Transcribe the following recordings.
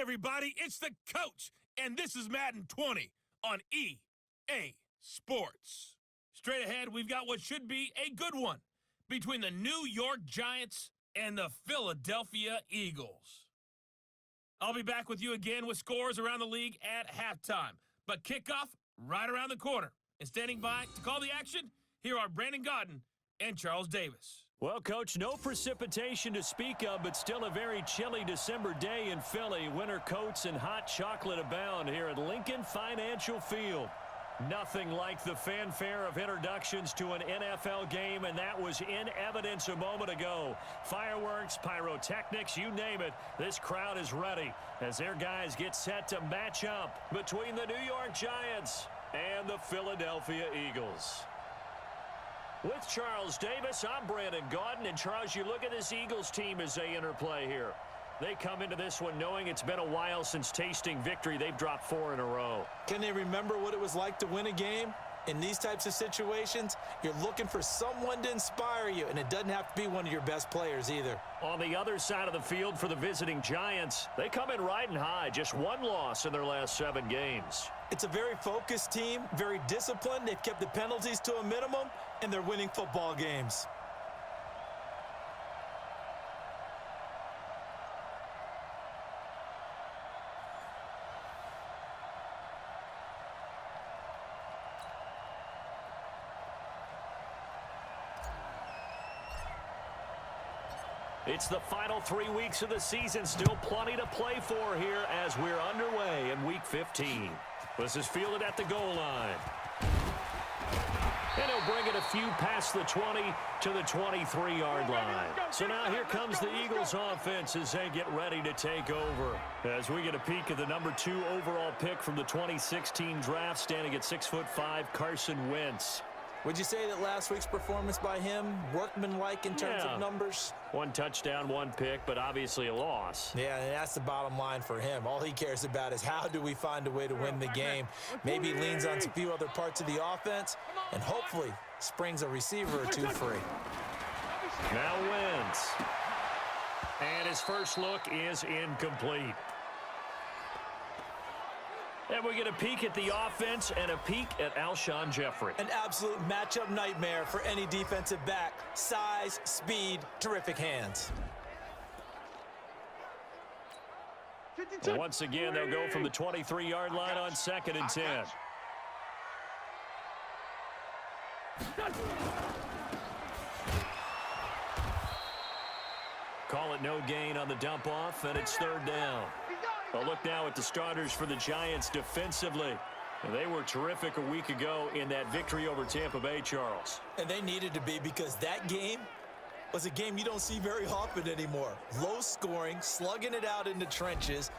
everybody, it's the coach, and this is Madden 20 on EA Sports. Straight ahead, we've got what should be a good one between the New York Giants and the Philadelphia Eagles. I'll be back with you again with scores around the league at halftime, but kickoff right around the corner. And standing by to call the action, here are Brandon Gaudin and Charles Davis. Well, Coach, no precipitation to speak of, but still a very chilly December day in Philly. Winter coats and hot chocolate abound here at Lincoln Financial Field. Nothing like the fanfare of introductions to an NFL game, and that was in evidence a moment ago. Fireworks, pyrotechnics, you name it, this crowd is ready as their guys get set to match up between the New York Giants and the Philadelphia Eagles. With Charles Davis, I'm Brandon Gaudin. And Charles, you look at this Eagles team as they interplay here. They come into this one knowing it's been a while since tasting victory. They've dropped 4 in a row. Can they remember what it was like to win a game? In these types of situations, you're looking for someone to inspire you, and it doesn't have to be one of your best players either. On the other side of the field for the visiting Giants, they come in riding high. Just 1 loss in their last 7 games. It's a very focused team, very disciplined. They've kept the penalties to a minimum, and they're winning football games. It's the final 3 weeks of the season. Still plenty to play for here as we're underway in Week 15. This is fielded at the goal line. And he'll bring it a few past the 20 to the 23-yard line. So now here comes the Eagles offense as they get ready to take over. As we get a peek at the number 2 overall pick from the 2016 draft, standing at 6'5", Carson Wentz. Would you say that last week's performance by him, workmanlike in terms of numbers? 1 touchdown, 1 pick, but obviously a loss. Yeah, and that's the bottom line for him. All he cares about is how do we find a way to win the game. Maybe leans on a few other parts of the offense, and hopefully springs a receiver or 2 free. Now Wentz. And his first look is incomplete. And we get a peek at the offense and a peek at Alshon Jeffrey. An absolute matchup nightmare for any defensive back. Size, speed, terrific hands. Well, once again, they'll go from the 23-yard line on 2nd and 10. Call it no gain on the dump off, and it's 3rd down. Well, look now at the starters for the Giants defensively. They were terrific a week ago in that victory over Tampa Bay, Charles. And they needed to be, because that game was a game you don't see very often anymore. Low scoring, slugging it out in the trenches.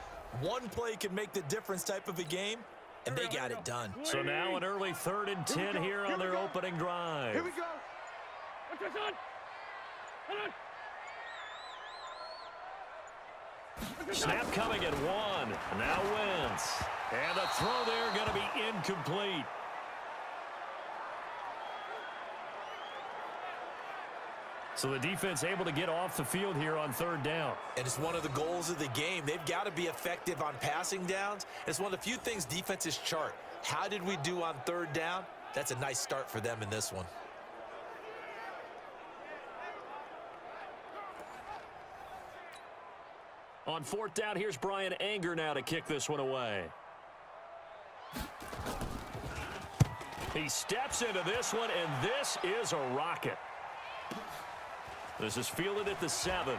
One play can make the difference type of a game, and they got it done. So now an early 3rd and 10 here on their opening drive. Here we go. What's this on? Hold on. Snap coming at 1. Now Wentz. And the throw there going to be incomplete. So the defense able to get off the field here on 3rd down. And it's one of the goals of the game. They've got to be effective on passing downs. It's one of the few things defenses chart. How did we do on 3rd down? That's a nice start for them in this one. On 4th down, here's Brian Anger now to kick this one away. He steps into this one, and this is a rocket. This is fielded at the 7.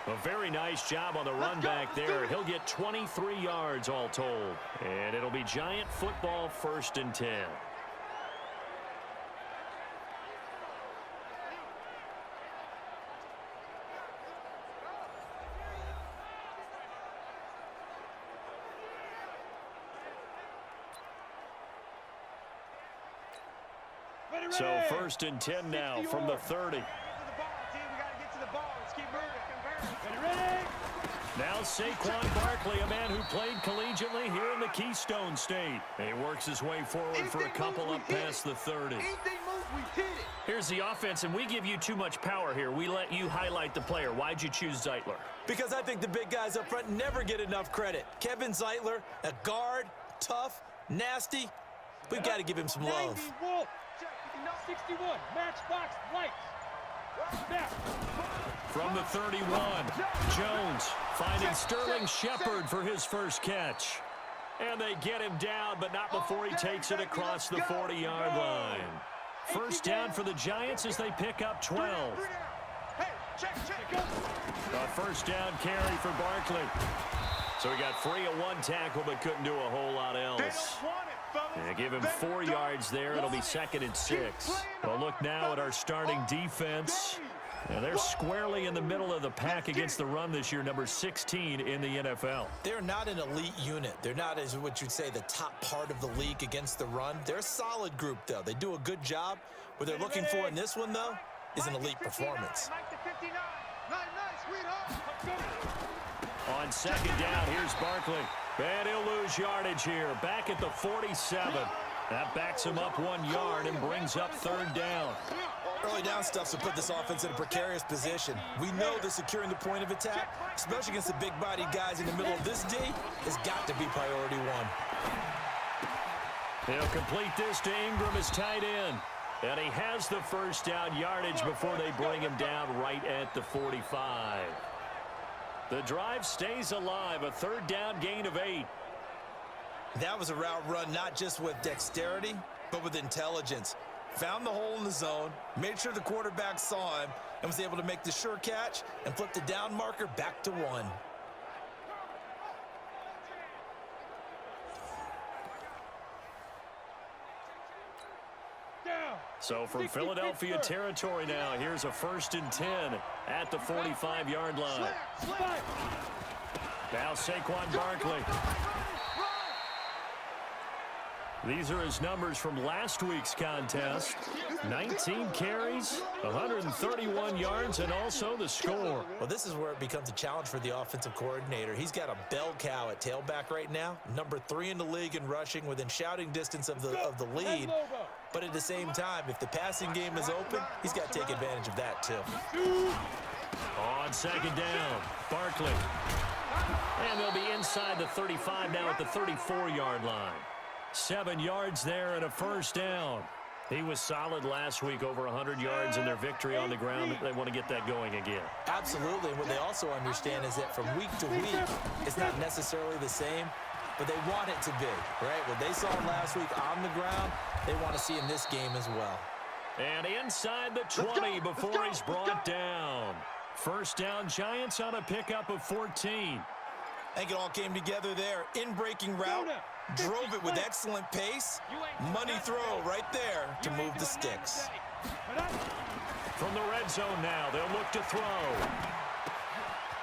A very nice job on the run back there. He'll get 23 yards all told. And it'll be Giant football 1st and 10. So 1st and 10 now from the 30. Now Saquon Barkley, a man who played collegiately here in the Keystone State. And he works his way forward for a couple up past the 30. Anything moves, Here's the offense, and we give you too much power here. We let you highlight the player. Why'd you choose Zeitler? Because I think the big guys up front never get enough credit. Kevin Zeitler, a guard, tough, nasty. We've got to give him some love. 61, matchbox lights. Snap. From the 31, Jones finding Sterling Shepard for his first catch. And they get him down, but not before he takes it across the 40-yard line. First down for the Giants as they pick up 12. A first down carry for Barkley. So he got free of one tackle, but couldn't do a whole lot else. And give him 4 yards there. It'll be 2nd and 6. Well, look now at our starting defense. And they're squarely in the middle of the pack against the run this year, number 16 in the NFL. They're not an elite unit. They're not, as what you'd say, the top part of the league against the run. They're a solid group, though. They do a good job. What they're looking for in this one, though, is an elite performance. On second down, here's Barkley. And he'll lose yardage here. Back at the 47. That backs him up 1 yard and brings up 3rd down. Early down stuff to put this offense in a precarious position. We know that securing the point of attack, especially against the big-bodied guys in the middle of this D, has got to be priority 1. He'll complete this to Ingram as tight end. And he has the first down yardage before they bring him down right at the 45. The drive stays alive, a 3rd down gain of 8. That was a route run not just with dexterity, but with intelligence. Found the hole in the zone, made sure the quarterback saw him, and was able to make the sure catch and flip the down marker back to 1. So from Philadelphia territory now, here's a 1st and 10 at the 45-yard line. Now Saquon Barkley. These are his numbers from last week's contest. 19 carries, 131 yards, and also the score. Well, this is where it becomes a challenge for the offensive coordinator. He's got a bell cow at tailback right now, number 3 in the league in rushing, within shouting distance of the lead. But at the same time, if the passing game is open, he's got to take advantage of that too. On second down, Barkley. And they'll be inside the 35 now at the 34-yard line. 7 yards there and a first down. He was solid last week, over 100 yards in their victory on the ground. They want to get that going again. Absolutely. And what they also understand is that from week to week, it's not necessarily the same, but they want it to be, right? What they saw last week on the ground, they want to see in this game as well. And inside the 20 before he's brought down. First down, Giants on a pickup of 14. I think it all came together there. In-breaking route, drove it with excellent pace. Money throw right there to move the sticks. From the red zone now, they'll look to throw.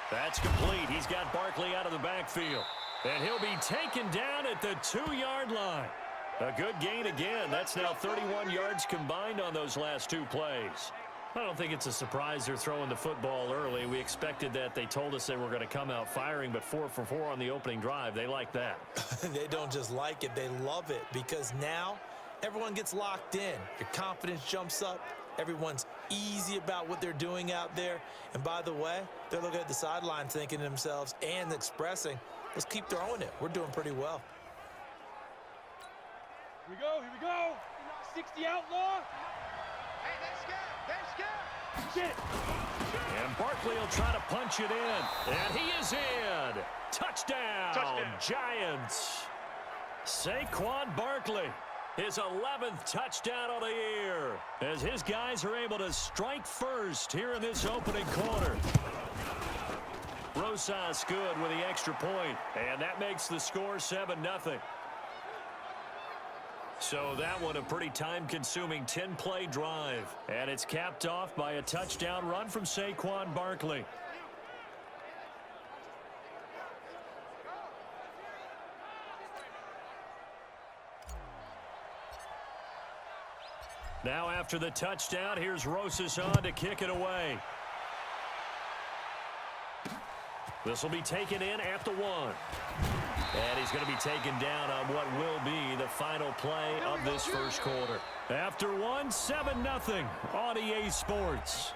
That's complete. He's got Barkley out of the backfield. And he'll be taken down at the 2-yard line. A good gain again. That's now 31 yards combined on those last 2 plays. I don't think it's a surprise they're throwing the football early. We expected that. They told us they were going to come out firing, but 4 for 4 on the opening drive. They like that. They don't just like it, they love it, because now everyone gets locked in. Your confidence jumps up. Everyone's easy about what they're doing out there. And by the way, they're looking at the sideline thinking to themselves and expressing, let's keep throwing it. We're doing pretty well. Here we go. 60 outlaw. Hey, And Barkley will try to punch it in. And he is in. Touchdown. Giants. Saquon Barkley. His 11th touchdown of the year, as his guys are able to strike first here in this opening quarter. Rosas good with the extra point, and that makes the score 7-0. So that one a pretty time-consuming 10-play drive, and it's capped off by a touchdown run from Saquon Barkley. Now after the touchdown, here's Rosas on to kick it away. This will be taken in at the 1. And he's going to be taken down on what will be the final play of this first quarter. After one, 7-0 on EA Sports.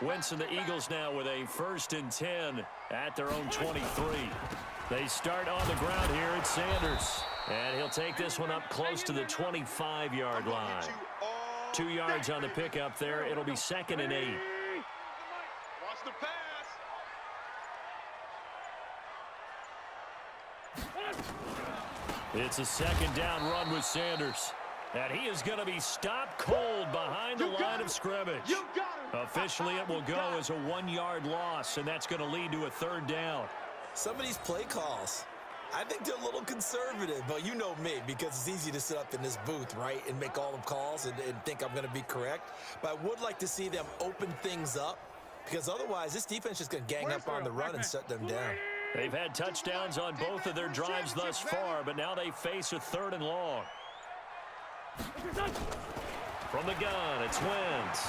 Winston, the Eagles now with a 1st and 10 at their own 23. They start on the ground here at Sanders. And he'll take this one up close to the 25-yard line. 2 yards on the pickup there. It'll be 2nd and 8. Watch the pass. It's a 2nd down run with Sanders. And he is going to be stopped cold behind the line of scrimmage. Officially, it will go as a 1-yard loss, and that's going to lead to a 3rd down. Some of these play calls, I think they're a little conservative, but you know me, because it's easy to sit up in this booth, right, and make all the calls and think I'm going to be correct. But I would like to see them open things up, because otherwise this defense is going to gang up on the run and shut them down. They've had touchdowns on both of their drives thus far, but now they face a 3rd and long. From the gun, it's Wentz.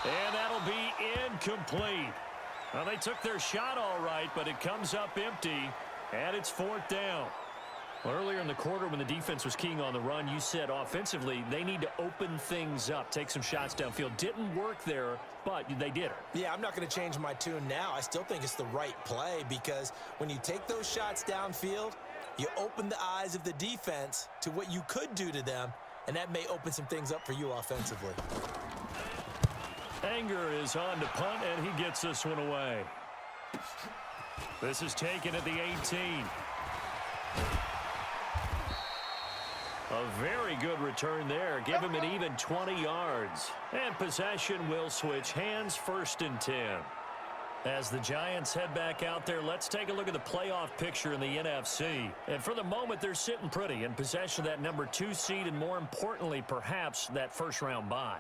And that'll be incomplete. Well, they took their shot all right, but it comes up empty, and it's 4th down. Well, earlier in the quarter when the defense was keying on the run, you said offensively they need to open things up, take some shots downfield. Didn't work there, but they did it. Yeah, I'm not going to change my tune now. I still think it's the right play because when you take those shots downfield, you open the eyes of the defense to what you could do to them, and that may open some things up for you offensively. Anger is on to punt, and he gets this one away. This is taken at the 18. A very good return there. Give him an even 20 yards. And possession will switch hands, 1st and 10. As the Giants head back out there, let's take a look at the playoff picture in the NFC. And for the moment, they're sitting pretty in possession of that number 2 seed and, more importantly, perhaps that first-round bye.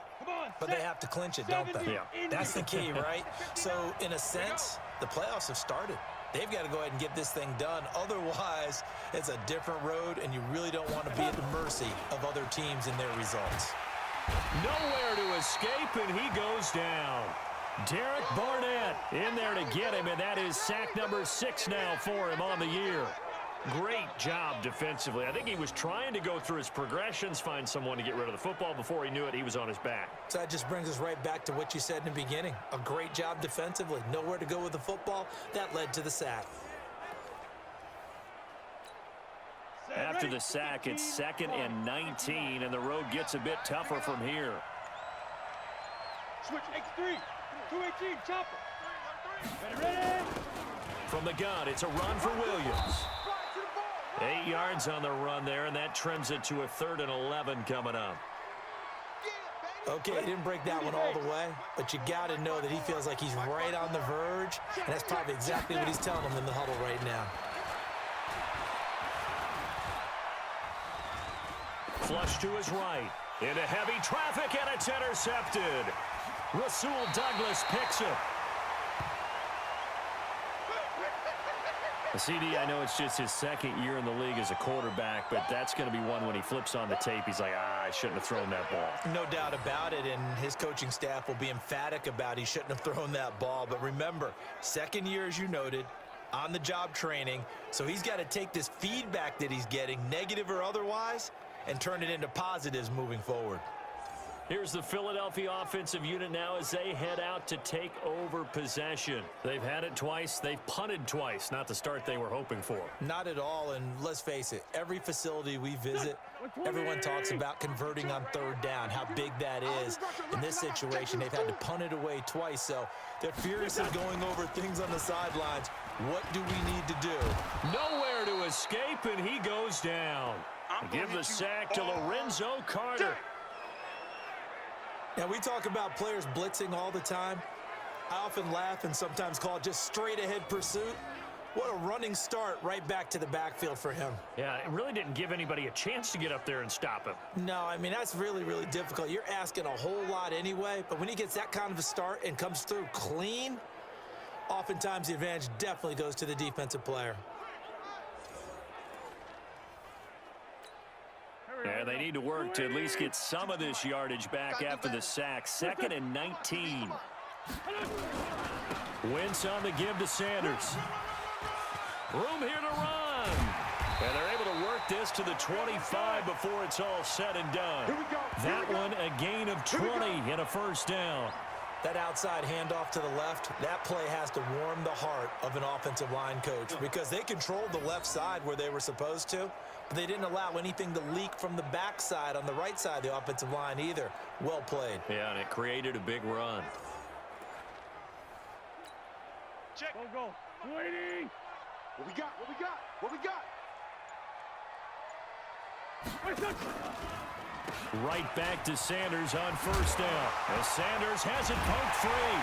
But they have to clinch it, don't they? Yeah. That's the key, right? So, in a sense, the playoffs have started. They've got to go ahead and get this thing done. Otherwise, it's a different road, and you really don't want to be at the mercy of other teams and their results. Nowhere to escape, and he goes down. Derek Barnett in there to get him, and that is sack number 6 now for him on the year. Great job defensively. I think he was trying to go through his progressions, find someone to get rid of the football. Before he knew it, he was on his back. So that just brings us right back to what you said in the beginning. A great job defensively. Nowhere to go with the football. That led to the sack. After the sack, it's 2nd and 19, and the road gets a bit tougher from here. Switch X3. 218, chopper. Ready. From the gun, it's a run for Williams. 8 yards on the run there, and that trims it to a 3rd and 11 coming up. Okay, he didn't break that one all the way, but you got to know that he feels like he's right on the verge, and that's probably exactly what he's telling them in the huddle right now. Flush to his right. Into heavy traffic, and it's intercepted. Rasul Douglas picks it. The CD, I know it's just his 2nd year in the league as a quarterback, but that's going to be one when he flips on the tape. He's like, I shouldn't have thrown that ball. No doubt about it, and his coaching staff will be emphatic about he shouldn't have thrown that ball. But remember, 2nd year, as you noted, on-the-job training, so he's got to take this feedback that he's getting, negative or otherwise, and turn it into positives moving forward. Here's the Philadelphia offensive unit now as they head out to take over possession. They've had it twice. They've punted twice. Not the start they were hoping for. Not at all, and let's face it, every facility we visit, everyone talks about converting on 3rd down, how big that is. In this situation, they've had to punt it away twice, so they're furiously going over things on the sidelines. What do we need to do? Nowhere to escape, and he goes down. Give the sack to Lorenzo Carter. Now, we talk about players blitzing all the time. I often laugh and sometimes call it just straight-ahead pursuit. What a running start right back to the backfield for him. Yeah, it really didn't give anybody a chance to get up there and stop him. No, I mean, that's really, really difficult. You're asking a whole lot anyway, but when he gets that kind of a start and comes through clean, oftentimes the advantage definitely goes to the defensive player. Yeah, they need to work to at least get some of this yardage back after the sack. 2nd and 19. Wentz on the give to Sanders. Room here to run. And they're able to work this to the 25 before it's all said and done. Here we go. That one a gain of 20 and a first down. That outside handoff to the left, that play has to warm the heart of an offensive line coach because they controlled the left side where they were supposed to, but they didn't allow anything to leak from the backside on the right side of the offensive line either. Well played. Yeah, and it created a big run. Check. Go. Waiting. What we got? What we got? What we got? Right back to Sanders on first down. As Sanders has it poked free.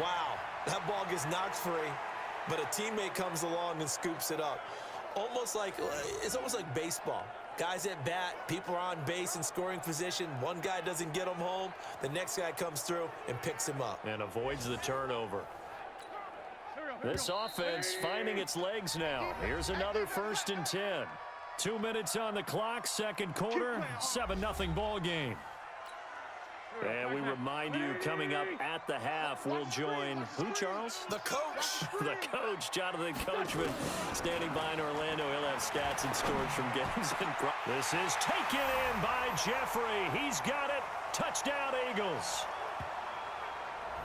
Wow, that ball gets knocked free, but a teammate comes along and scoops it up. It's almost like baseball. Guys at bat, people are on base in scoring position. One guy doesn't get him home. The next guy comes through and picks him up. And avoids the turnover. This offense finding its legs now. Here's another 1st and 10. 2 minutes on the clock, second quarter, 7-0 ball game. And we remind you, coming up at the half, we'll join who, Charles? The coach. The coach, Jonathan Coachman, standing by in Orlando. He'll have stats and scores from games. This is taken in by Jeffrey. He's got it. Touchdown, Eagles.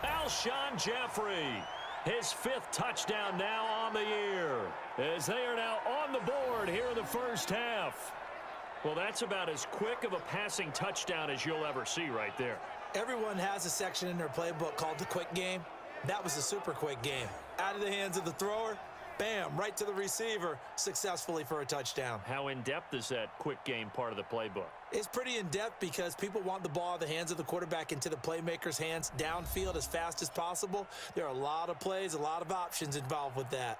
Alshon Jeffrey, his 5th touchdown now on the year, as they are now on the board here in the first half. Well, that's about as quick of a passing touchdown as you'll ever see right there. Everyone has a section in their playbook called the quick game. That was a super quick game. Out of the hands of the thrower, bam, right to the receiver, successfully for a touchdown. How in-depth is that quick game part of the playbook? It's pretty in-depth because people want the ball out of the hands of the quarterback into the playmaker's hands downfield as fast as possible. There are a lot of plays, a lot of options involved with that.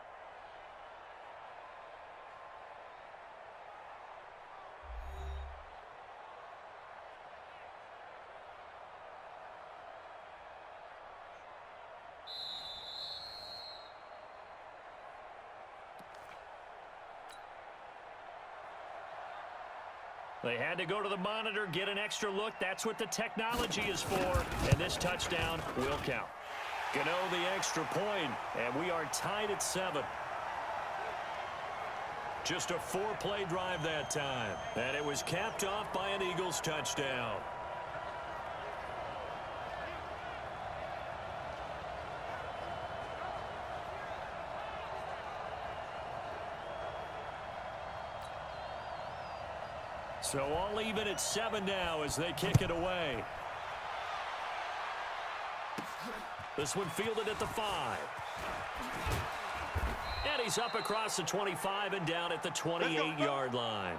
They had to go to the monitor, get an extra look. That's what the technology is for. And this touchdown will count. Gano the extra point, and we are tied at 7. Just a 4-play drive that time. And it was capped off by an Eagles touchdown. So all even at 7 now as they kick it away. This one fielded at the 5. And he's up across the 25 and down at the 28-yard line.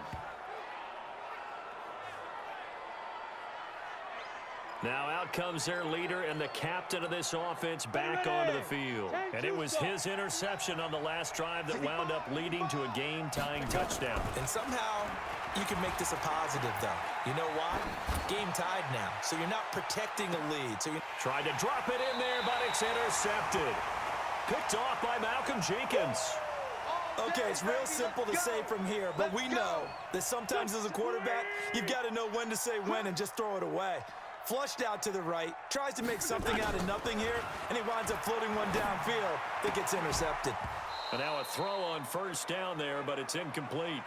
Now out comes their leader and the captain of this offense back onto the field. And it was his interception on the last drive that wound up leading to a game-tying touchdown. And somehow you can make this a positive, though. You know why? Game tied now, so you're not protecting a lead. So you tried to drop it in there, but it's intercepted. Picked off by Malcolm Jenkins. Okay, it's real simple to say from here, but we know that sometimes as a quarterback, you've got to know when to say when and just throw it away. Flushed out to the right, tries to make something out of nothing here, and he winds up floating one downfield that gets intercepted. And now a throw on first down there, but it's incomplete.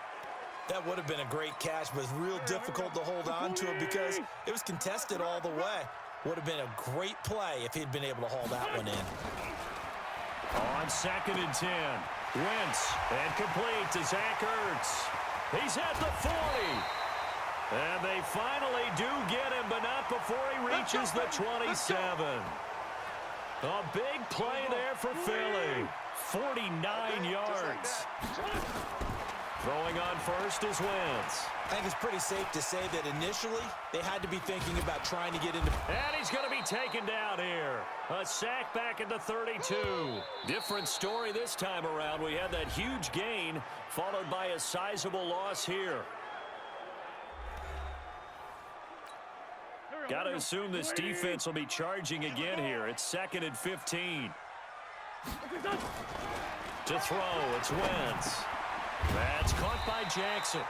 That would have been a great catch, but it's real difficult to hold on to it because it was contested all the way. Would have been a great play if he'd been able to haul that one in. On 2nd and 10, Wentz, and complete to Zach Ertz. He's at the 40. And they finally do get him, but not before he reaches the 27. A big play there for Philly. 49 yards. Throwing on first is Wentz. I think it's pretty safe to say that initially they had to be thinking about trying to get into... And he's going to be taken down here. A sack back at the 32. Different story this time around. We had that huge gain followed by a sizable loss here. Got to assume this defense will be charging again here. It's 2nd and 15. To throw, it's Wentz. That's caught by Jackson.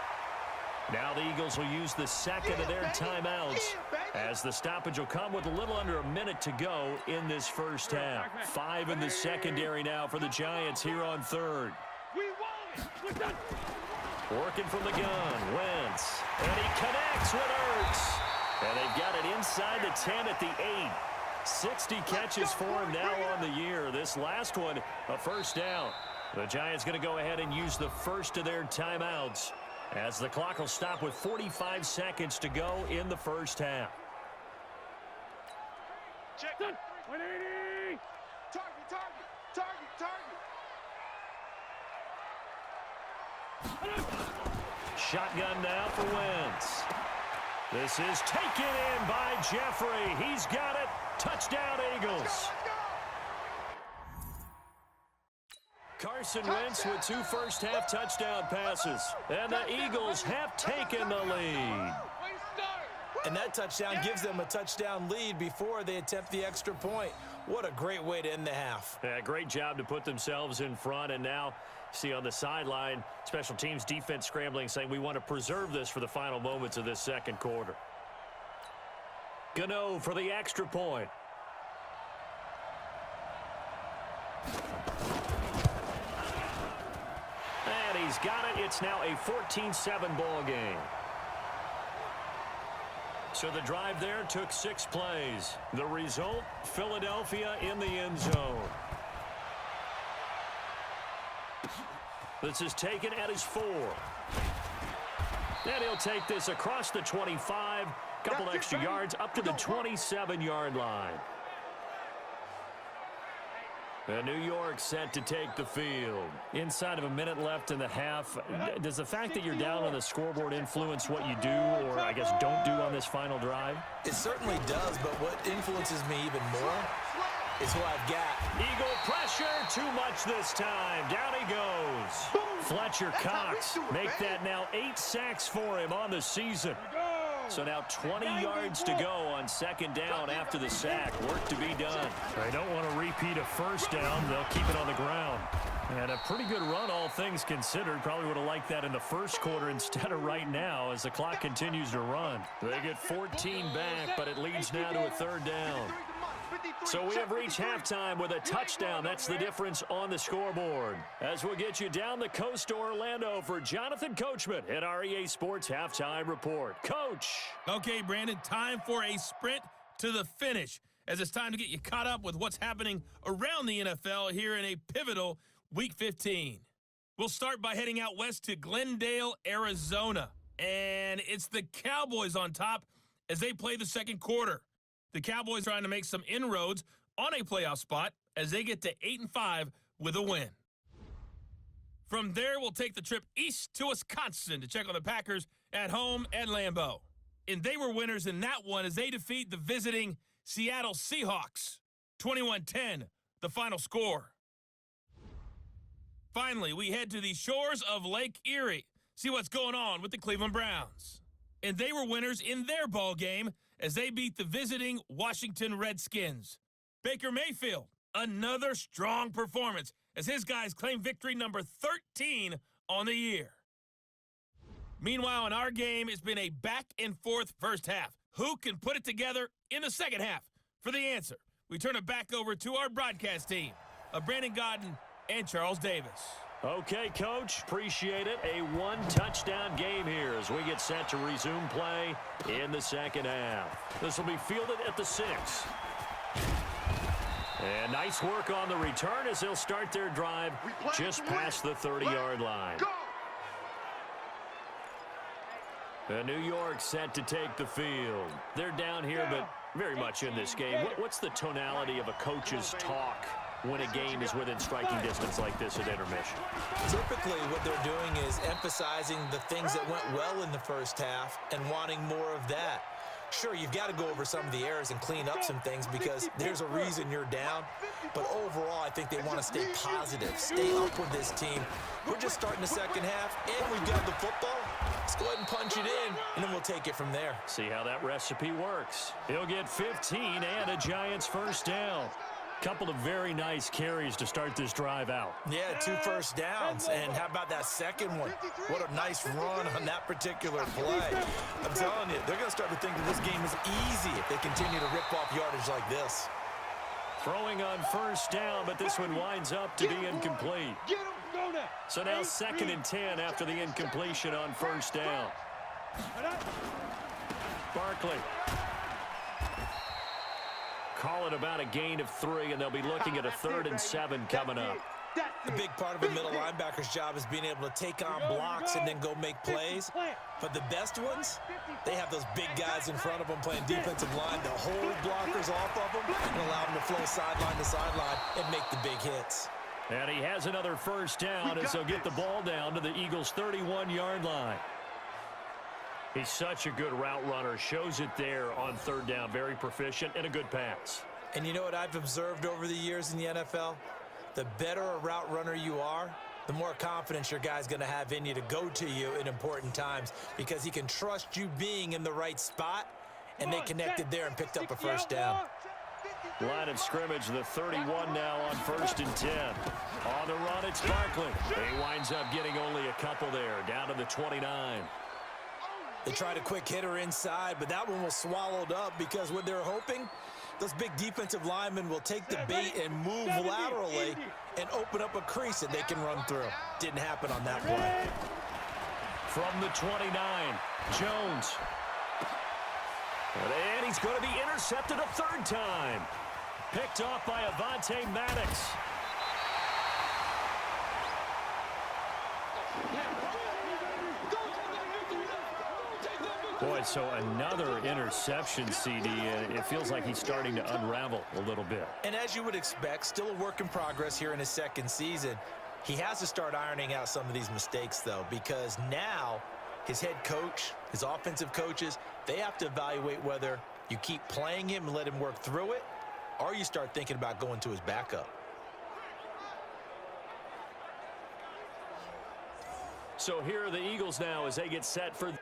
Now the Eagles will use the second of their timeouts as the stoppage will come with a little under a minute to go in this first half. 5 in the secondary now for the Giants here on third. Working from the gun, Wentz. And he connects with Ertz. And they've got it inside the 10 at the 8. 60 catches for him now on the year. This last one, a first down. The Giants going to go ahead and use the first of their timeouts as the clock will stop with 45 seconds to go in the first half. Check. 180. Target. Shotgun now for Wentz. This is taken in by Jeffrey. He's got it. Touchdown, Eagles. Carson Wentz with 2 first-half touchdown passes. And the Eagles have taken the lead. And that touchdown gives them a touchdown lead before they attempt the extra point. What a great way to end the half. Yeah, great job to put themselves in front. And now, see on the sideline, special teams defense scrambling, saying we want to preserve this for the final moments of this second quarter. Gano for the extra point. And he's got it. It's now a 14-7 ball game. So the drive there took 6 plays. The result, Philadelphia in the end zone. This is taken at his 4. And he'll take this across the 25. Couple extra yards up to the 27-yard line. And New York set to take the field. Inside of a minute left in the half. Does the fact that you're down on the scoreboard influence what you do, or I guess don't do on this final drive? It certainly does, but what influences me even more is who I've got. Eagle pressure, too much this time. Down he goes. Fletcher Cox make that now 8 sacks for him on the season. So now 20 yards to go on second down after the sack. Work to be done. They don't want to repeat a first down. They'll keep it on the ground. And a pretty good run, all things considered. Probably would have liked that in the first quarter instead of right now as the clock continues to run. They get 14 back, but it leads now to a third down. So we have reached halftime with a touchdown. That's the difference on the scoreboard. As we'll get you down the coast to Orlando for Jonathan Coachman at our EA Sports Halftime Report. Coach. Okay, Brandon, time for a sprint to the finish, as it's time to get you caught up with what's happening around the NFL here in a pivotal Week 15. We'll start by heading out west to Glendale, Arizona. And it's the Cowboys on top as they play the second quarter. The Cowboys trying to make some inroads on a playoff spot as they get to 8-5 with a win. From there, we'll take the trip east to Wisconsin to check on the Packers at home at Lambeau. And they were winners in that one as they defeat the visiting Seattle Seahawks. 21-10, the final score. Finally, we head to the shores of Lake Erie, see what's going on with the Cleveland Browns. And they were winners in their ball game as they beat the visiting Washington Redskins. Baker Mayfield, another strong performance as his guys claim victory number 13 on the year. Meanwhile, in our game, it's been a back-and-forth first half. Who can put it together in the second half? For the answer, we turn it back over to our broadcast team of Brandon Gaudin and Charles Davis. Okay, Coach, appreciate it. A 1-touchdown game here as we get set to resume play in the second half. This will be fielded at the 6. And nice work on the return as they'll start their drive just past the 30-yard line. And New York set to take the field. They're down here, but very much in this game. What's the tonality of a coach's talk when a game is within striking distance like this at intermission? Typically, what they're doing is emphasizing the things that went well in the first half and wanting more of that. Sure, you've got to go over some of the errors and clean up some things because there's a reason you're down. But overall, I think they want to stay positive, stay up with this team. We're just starting the second half, and we've got the football. Let's go ahead and punch it in, and then we'll take it from there. See how that recipe works. He'll get 15 and a Giants first down. Couple of very nice carries to start this drive out. Yeah, 2 first downs. And how about that second one? What a nice run on that particular play. I'm telling you, they're going to start to think that this game is easy if they continue to rip off yardage like this. Throwing on first down, but this one winds up to be incomplete. So now 2nd and 10 after the incompletion on first down. Barkley. Call it about a gain of 3, and they'll be looking at a 3rd and 7 coming up. A big part of a middle linebacker's job is being able to take on blocks and then go make plays. But the best ones, they have those big guys in front of them playing defensive line to hold blockers off of them and allow them to flow sideline to sideline and make the big hits. And he has another first down as they'll get the ball down to the Eagles' 31-yard line. He's such a good route runner. Shows it there on 3rd down. Very proficient and a good pass. And you know what I've observed over the years in the NFL? The better a route runner you are, the more confidence your guy's going to have in you to go to you in important times because he can trust you being in the right spot, and they connected there and picked up a first down. Line of scrimmage, the 31 now on 1st and 10. On the run, it's Barkley. He winds up getting only a couple there, down to the 29. They tried a quick hitter inside, but that one was swallowed up because what they're hoping, those big defensive linemen will take the bait and move laterally and open up a crease that they can run through. Didn't happen on that play. From the 29, Jones. And he's going to be intercepted a 3rd time. Picked off by Avonte Maddox. Boy, so another interception, CD. It feels like he's starting to unravel a little bit. And as you would expect, still a work in progress here in his 2nd season. He has to start ironing out some of these mistakes, though, because now his head coach, his offensive coaches, they have to evaluate whether you keep playing him and let him work through it, or you start thinking about going to his backup. So here are the Eagles now as they get set for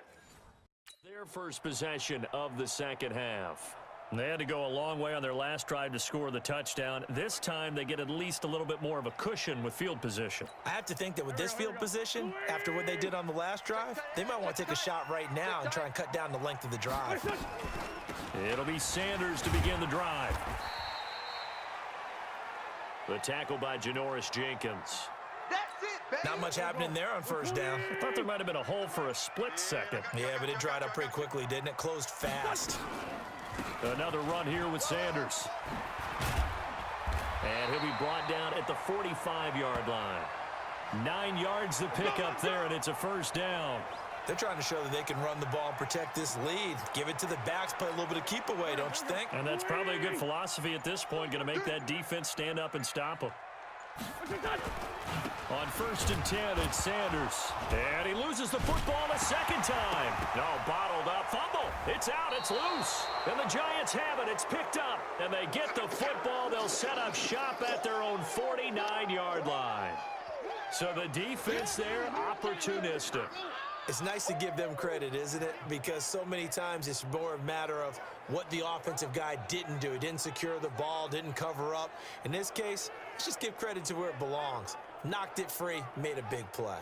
their first possession of the 2nd half. They had to go a long way on their last drive to score the touchdown. This time they get at least a little bit more of a cushion with field position. I have to think that with this field position, after what they did on the last drive, they might want to take a shot right now and try and cut down the length of the drive. It'll be Sanders to begin the drive. The tackle by Janoris Jenkins. Not much happening there on first down. I thought there might have been a hole for a split second. Yeah, but it dried up pretty quickly, didn't it? Closed fast. Another run here with Sanders. And he'll be brought down at the 45-yard line. 9 yards to pick up there, and it's a first down. They're trying to show that they can run the ball and protect this lead. Give it to the backs, play a little bit of keep away, don't you think? And that's probably a good philosophy at this point, going to make that defense stand up and stop them. On 1st and 10, it's Sanders. And he loses the football a 2nd time. No, bottled up. Fumble. It's out. It's loose. And the Giants have it. It's picked up. And they get the football. They'll set up shop at their own 49-yard line. So the defense there, opportunistic. It's nice to give them credit, isn't it? Because so many times it's more a matter of what the offensive guy didn't do. He didn't secure the ball, didn't cover up. In this case, let's just give credit to where it belongs. Knocked it free, made a big play.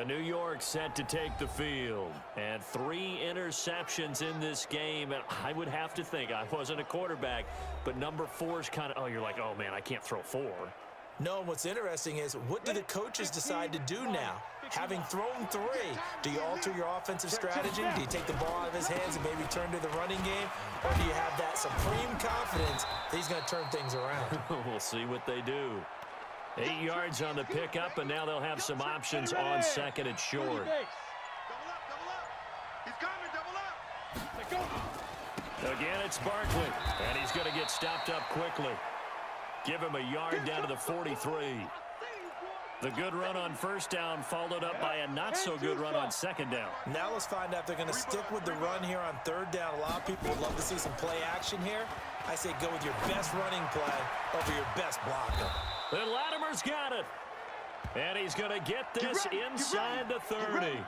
New York set to take the field. And 3 interceptions in this game. And I would have to think, I wasn't a quarterback, but number 4 is kind of, oh, you're like, oh, man, I can't throw 4. No, and what's interesting is, what do the coaches decide to do now? Having thrown 3, do you alter your offensive strategy? Do you take the ball out of his hands and maybe turn to the running game? Or do you have that supreme confidence that he's going to turn things around? We'll see what they do. 8 yards on the pickup, and now they'll have some options on 2nd and short. Double up, double up. He's coming, double up. Again, it's Barkley, and he's going to get stopped up quickly. Give him a yard down to the 43. The good run on first down followed up by a not-so-good run on 2nd down. Now let's find out if they're going to stick with the run here on 3rd down. A lot of people would love to see some play action here. I say go with your best running play over your best blocker. And Latimer's got it. And he's going to get this inside the 30.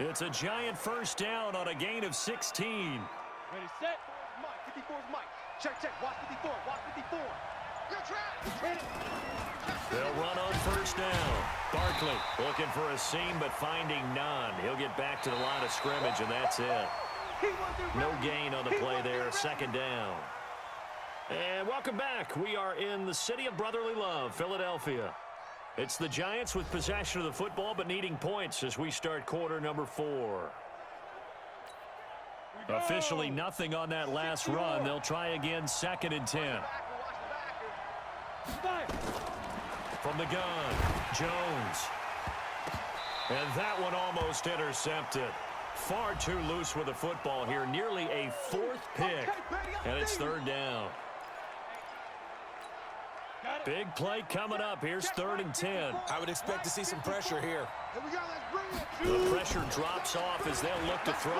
It's a giant first down on a gain of 16. Ready, set. Mike. 54 is Mike. Check, check. Watch 54. Watch 54. They'll run on first down. Barkley looking for a seam but finding none. He'll get back to the line of scrimmage, and that's it. No gain on the play there. Second down. And welcome back. We are in the city of brotherly love, Philadelphia. It's the Giants with possession of the football but needing points as we start quarter number 4. Officially nothing on that last run. They'll try again, 2nd and 10. From the gun, Jones. And that one almost intercepted. Far too loose with the football here. Nearly a 4th pick. And it's 3rd down. Big play coming up. Here's 3rd and 10. I would expect to see some pressure here. The pressure drops off as they'll look to throw.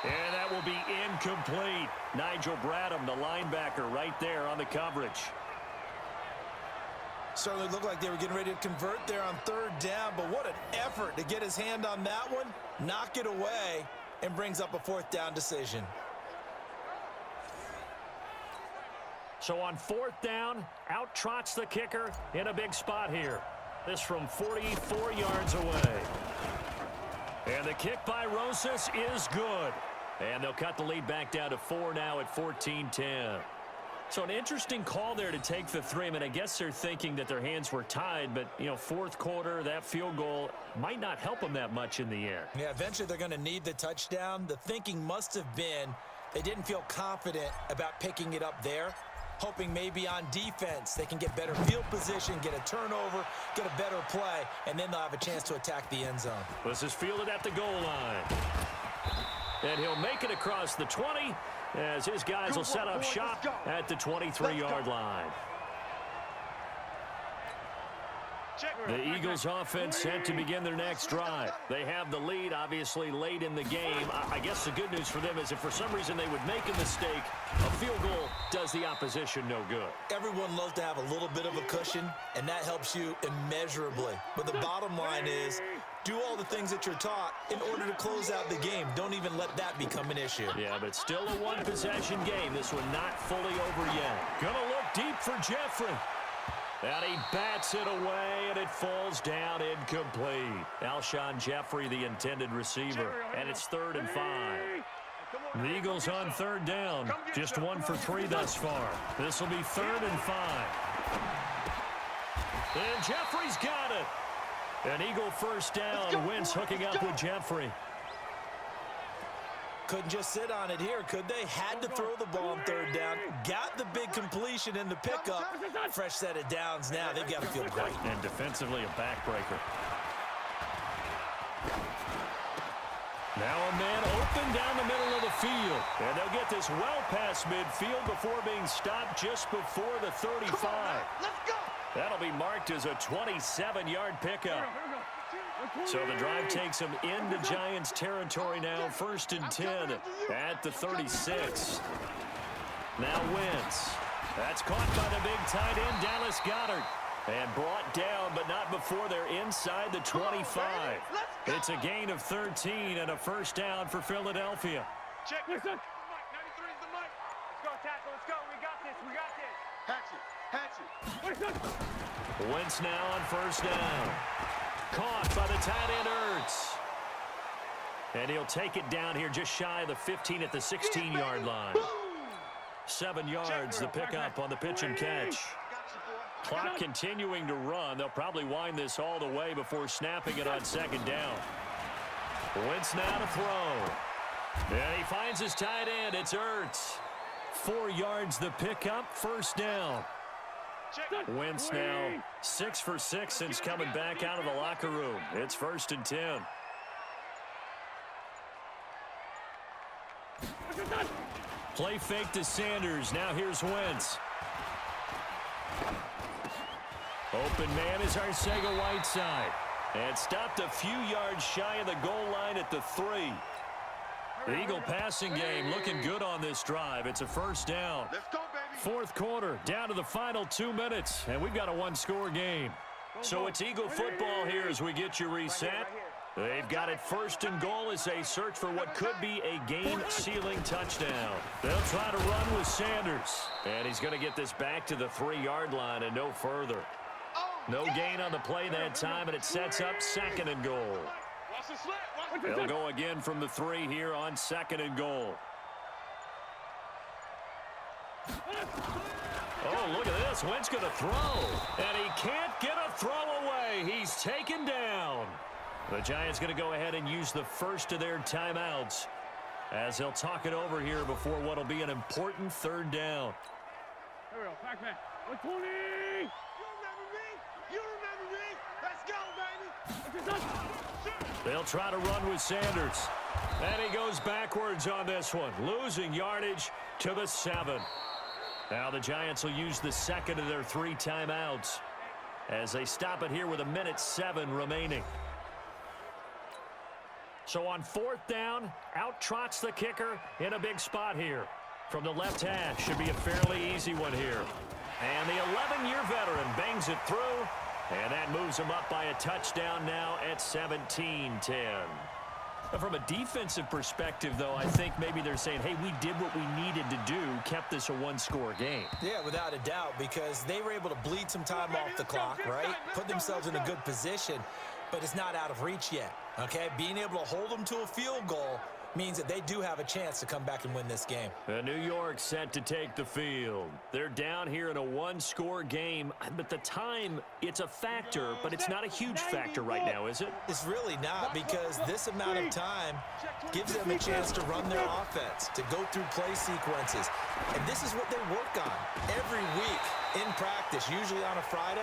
And that will be incomplete. Nigel Bradham, the linebacker, right there on the coverage. Certainly looked like they were getting ready to convert there on 3rd down, but what an effort to get his hand on that one, knock it away, and brings up a 4th down decision. So on 4th down, out trots the kicker in a big spot here. This from 44 yards away. And the kick by Rosas is good. And they'll cut the lead back down to 4 now at 14-10. So an interesting call there to take the 3. I mean, I guess they're thinking that their hands were tied, but, you know, 4th quarter, that field goal might not help them that much in the end. Yeah, eventually they're going to need the touchdown. The thinking must have been they didn't feel confident about picking it up there, hoping maybe on defense they can get better field position, get a turnover, get a better play, and then they'll have a chance to attack the end zone. This is fielded at the goal line. And he'll make it across the 20 as his guys will set up shop at the 23-yard line. The Eagles offense set to begin their next drive. They have the lead, obviously, late in the game. I guess the good news for them is if for some reason they would make a mistake, a field goal does the opposition no good. Everyone loves to have a little bit of a cushion, and that helps you immeasurably. But the bottom line is, do all the things that you're taught in order to close out the game. Don't even let that become an issue. Yeah, but still a one-possession game. This one not fully over yet. Gonna look deep for Jeffrey. And he bats it away, and it falls down incomplete. Alshon Jeffrey, the intended receiver, and it's 3rd and 5. The Eagles on 3rd down, just 1 for 3 thus far. This will be 3rd and 5. And Jeffrey's got it. An Eagle first down. Wentz hooking up with Jeffrey. Couldn't just sit on it here, could they? Had to throw the ball on 3rd down. Got the big completion in the pickup. Fresh set of downs now. They've got to feel great. And defensively, a backbreaker. Now a man open down the middle of the field. And they'll get this well past midfield before being stopped just before the 35. That'll be marked as a 27-yard pickup. So the drive takes them into Giants territory now. 1st and 10 at the 36. Now Wentz. That's caught by the big tight end, Dallas Goedert. And brought down, but not before they're inside the 25. It's a gain of 13 and a first down for Philadelphia. Check. 93 is the mic. Let's go, tackle. Let's go. We got this. We got this. Hatchet. Hatchet. Wentz now on first down. Caught by the tight end, Ertz. And he'll take it down here just shy of the 15 at the 16-yard line. 7 yards, the pickup on the pitch and catch. Clock continuing to run. They'll probably wind this all the way before snapping it on 2nd down. Wentz now to throw. And he finds his tight end. It's Ertz. 4 yards, the pickup, first down. Wentz now 6 for 6 since coming back out of the locker room. It's 1st and 10. Play fake to Sanders. Now here's Wentz. Open man is Arcega-Whiteside. And stopped a few yards shy of the goal line at the 3. The Eagle passing game looking good on this drive. It's a first down. Let's go, baby. 4th quarter, down to the final 2 minutes, and we've got a 1-score game. So it's Eagle football here as we get you reset. They've got it 1st and goal as they search for what could be a game-sealing touchdown. They'll try to run with Sanders. And he's going to get this back to the 3-yard line and no further. No gain on the play that time, and it sets up 2nd and goal. They'll go again from the 3 here on 2nd and goal. Oh, look at this. Wentz going to throw. And he can't get a throw away. He's taken down. The Giants going to go ahead and use the first of their timeouts as they'll talk it over here before what will be an important 3rd down. Here we go. Back. 120. You remember me. Let's go, baby. They'll try to run with Sanders. And he goes backwards on this one, losing yardage to the 7. Now the Giants will use the 2nd of their 3 timeouts as they stop it here with 1:07 remaining. So on 4th down, out trots the kicker in a big spot here. From the left hash, should be a fairly easy one here. And the 11-year veteran bangs it through, and that moves him up by a touchdown now at 17-10. From a defensive perspective, though, I think maybe they're saying, hey, we did what we needed to do, kept this a 1-score game. Yeah, without a doubt, because they were able to bleed some time off the clock, right? Put themselves in a good position, but it's not out of reach yet, okay? Being able to hold them to a field goal means that they do have a chance to come back and win this game. New York set to take the field. They're down here in a 1-score game, but the time, it's a factor, but it's not a huge factor right now, is it? It's really not, because this amount of time gives them a chance to run their offense, to go through play sequences. And this is what they work on every week in practice, usually on a Friday.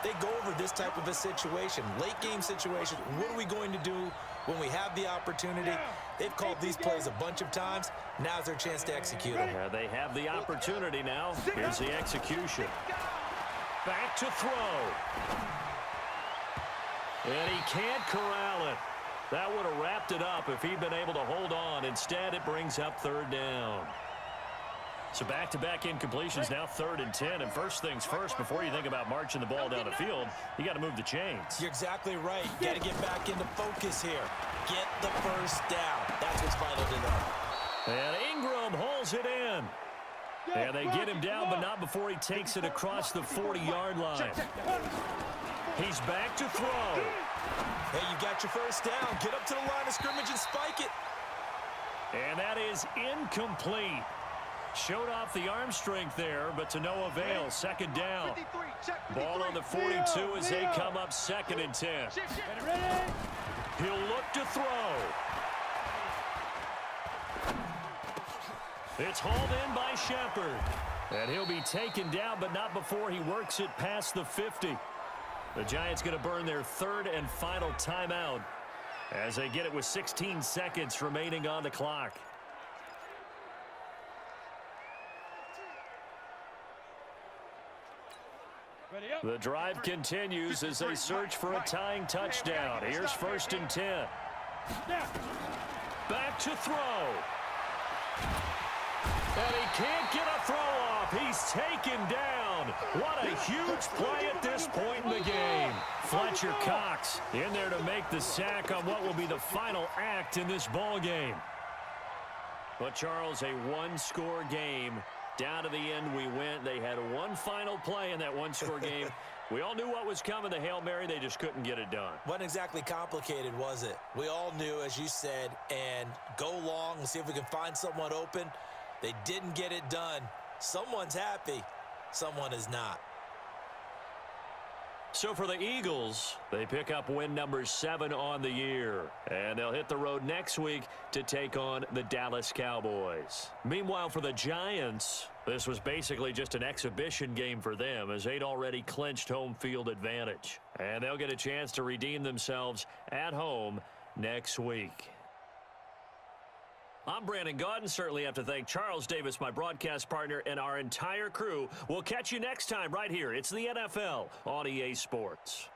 They go over this type of a situation, late game situation. What are we going to do when we have the opportunity? They've called these plays a bunch of times. Now's their chance to execute them. They have the opportunity now. Here's the execution. Back to throw. And he can't corral it. That would have wrapped it up if he'd been able to hold on. Instead, it brings up 3rd down. So back-to-back incompletions, now 3rd and 10. And first things first, before you think about marching the ball down the field, you got to move the chains. You're exactly right. Got to get back into focus here. Get the first down. That's what's vital to them. And Ingram holds it in. And they get him down, but not before he takes it across the 40-yard line. He's back to throw. Hey, you got your first down. Get up to the line of scrimmage and spike it. And that is incomplete. Showed off the arm strength there, but to no avail. 2nd down. Ball on the 42 as they come up 2nd and 10. He'll look to throw. It's hauled in by Shepard. And he'll be taken down, but not before he works it past the 50. The Giants going to burn their 3rd and final timeout as they get it with 16 seconds remaining on the clock. The drive continues as they search for a tying touchdown. Here's 1st and 10. Back to throw. And he can't get a throw off. He's taken down. What a huge play at this point in the game. Fletcher Cox in there to make the sack on what will be the final act in this ball game. But, Charles, a 1-score game. Down to the end we went. They had one final play in that 1-score game. We all knew what was coming, the Hail Mary. They just couldn't get it done. Wasn't exactly complicated, was it? We all knew, as you said, and go long. We'll see if we can find someone open. They didn't get it done. Someone's happy. Someone is not. So for the Eagles, they pick up win number 7 on the year. And they'll hit the road next week to take on the Dallas Cowboys. Meanwhile, for the Giants, this was basically just an exhibition game for them as they'd already clinched home field advantage. And they'll get a chance to redeem themselves at home next week. I'm Brandon Gaudin. Certainly have to thank Charles Davis, my broadcast partner, and our entire crew. We'll catch you next time right here. It's the NFL on EA Sports.